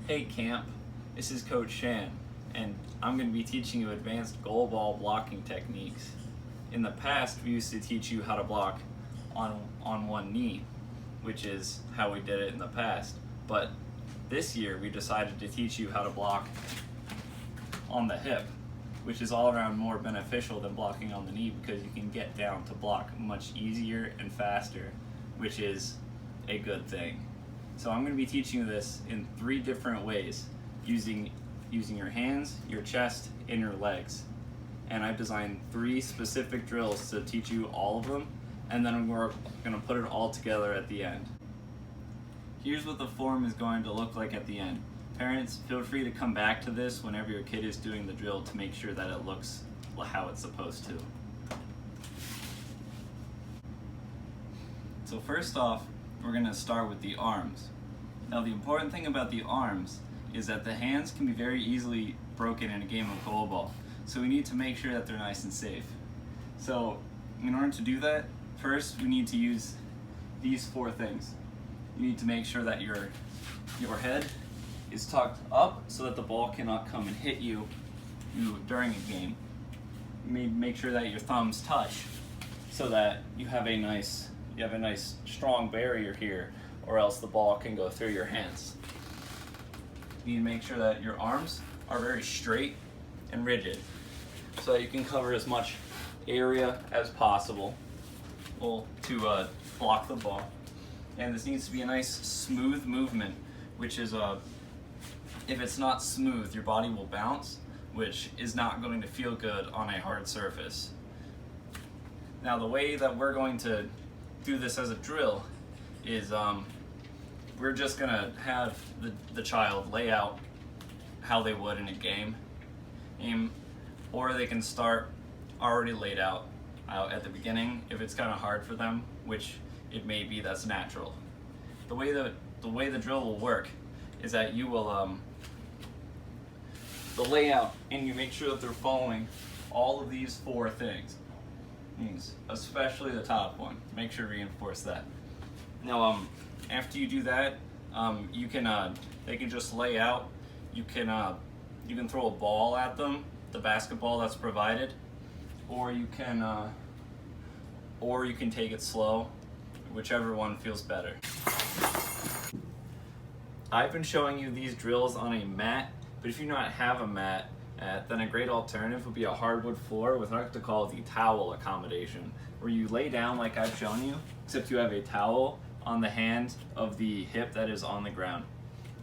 Hey Camp, this is Coach Shan, and I'm going to be teaching you advanced goalball blocking techniques. In the past, we used to teach you how to block on one knee, which is how we did it in the past. But this year, we decided to teach you how to block on the hip, which is all around more beneficial than blocking on the knee because you can get down to block much easier and faster, which is a good thing. So I'm going to be teaching you this in 3 different ways, using your hands, your chest, and your legs. And I've designed 3 specific drills to teach you all of them, and then we're going to put it all together at the end. Here's what the form is going to look like at the end. Parents, feel free to come back to this whenever your kid is doing the drill to make sure that it looks how it's supposed to. So first off, we're going to start with the arms. Now the important thing about the arms is that the hands can be very easily broken in a game of goalball. So we need to make sure that they're nice and safe. So in order to do that, first we need to use these 4 things. You need to make sure that your head is tucked up so that the ball cannot come and hit you during a game. You need to make sure that your thumbs touch so that you have a nice strong barrier here, or else the ball can go through your hands. You need to make sure that your arms are very straight and rigid so that you can cover as much area as possible to block the ball. And this needs to be a nice smooth movement, which is if it's not smooth, your body will bounce, which is not going to feel good on a hard surface. Now the way that we're going to do this as a drill is we're just gonna have the child lay out how they would in a game, or they can start already laid out at the beginning if it's kind of hard for them, which it may be. That's natural. The way the drill will work is that you will the layout, and you make sure that they're following all of these 4 things, especially the top one. Make sure to reinforce that. Now, after you do that, they can just lay out. You can throw a ball at them, the basketball that's provided, or you can take it slow, whichever one feels better. I've been showing you these drills on a mat, but if you do not have a mat, then a great alternative would be a hardwood floor with what I like to call the towel accommodation, where you lay down like I've shown you, except you have a towel on the hand of the hip that is on the ground.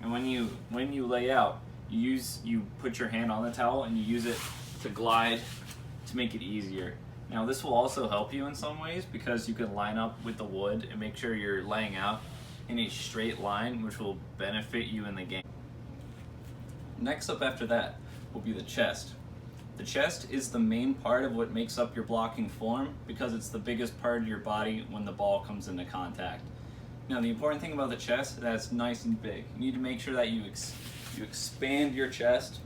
And when you lay out, you put your hand on the towel and you use it to glide to make it easier. Now this will also help you in some ways because you can line up with the wood and make sure you're laying out in a straight line, which will benefit you in the game. Next up after that will be the chest. The chest is the main part of what makes up your blocking form because it's the biggest part of your body when the ball comes into contact. Now the important thing about the chest is that it's nice and big. You need to make sure that you expand your chest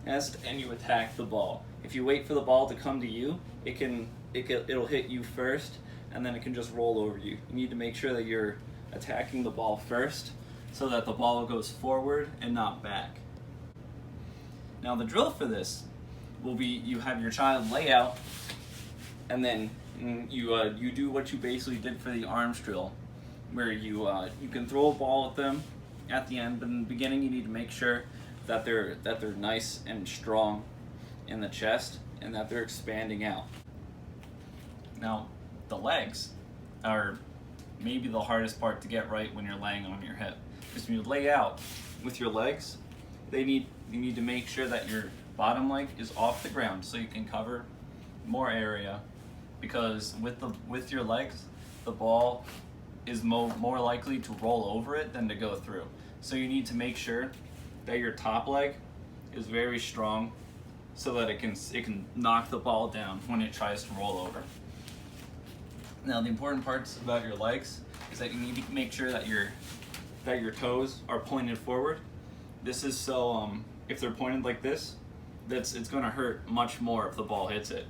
and you attack the ball. If you wait for the ball to come to you, it'll hit you first and then it can just roll over you. You need to make sure that you're attacking the ball first so that the ball goes forward and not back. Now the drill for this will be you have your child lay out and then you do what you basically did for the arms drill, where you can throw a ball at them at the end, but in the beginning you need to make sure that they're nice and strong in the chest and that they're expanding out. Now the legs are maybe the hardest part to get right when you're laying on your hip, because when you lay out with your legs, you need to make sure that your bottom leg is off the ground so you can cover more area, because with your legs the ball is more likely to roll over it than to go through. So you need to make sure that your top leg is very strong so that it can knock the ball down when it tries to roll over. Now the important parts about your legs is that you need to make sure that your toes are pointed forward. This is so if they're pointed like this, it's going to hurt much more if the ball hits it.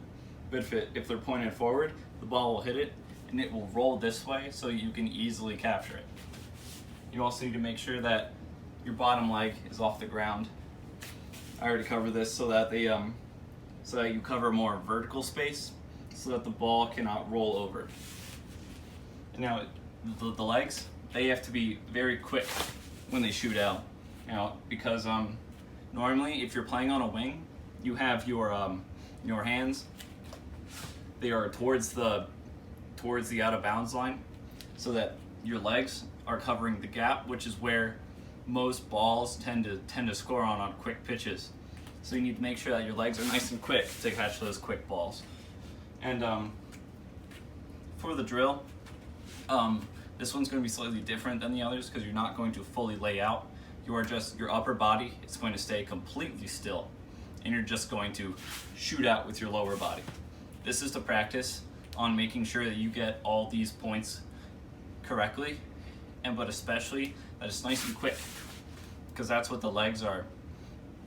But if they're pointed forward, the ball will hit it and it will roll this way so you can easily capture it. You also need to make sure that your bottom leg is off the ground. I already covered this so that so that you cover more vertical space, so that the ball cannot roll over. And now the legs, they have to be very quick when they shoot out. Now, because normally if you're playing on a wing, you have your hands, they are towards the out of bounds line, so that your legs are covering the gap, which is where most balls tend to score on quick pitches. So you need to make sure that your legs are nice and quick to catch those quick balls. And for the drill, this one's going to be slightly different than the others because you're not going to fully lay out. Your upper body is going to stay completely still, and you're just going to shoot out with your lower body. This is to practice on making sure that you get all these points correctly, but especially that it's nice and quick, because that's what the legs are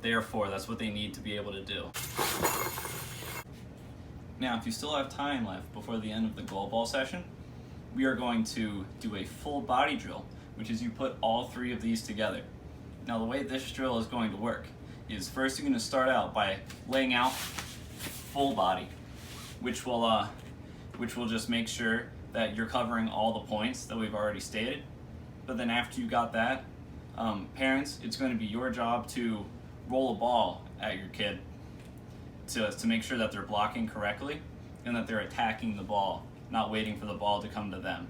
there for. That's what they need to be able to do. Now, if you still have time left before the end of the goalball session, we are going to do a full body drill, which is you put all three of these together. Now, the way this drill is going to work is first you're going to start out by laying out full body, which will just make sure that you're covering all the points that we've already stated. But then after you got that, parents, it's going to be your job to roll a ball at your kid to make sure that they're blocking correctly and that they're attacking the ball, not waiting for the ball to come to them.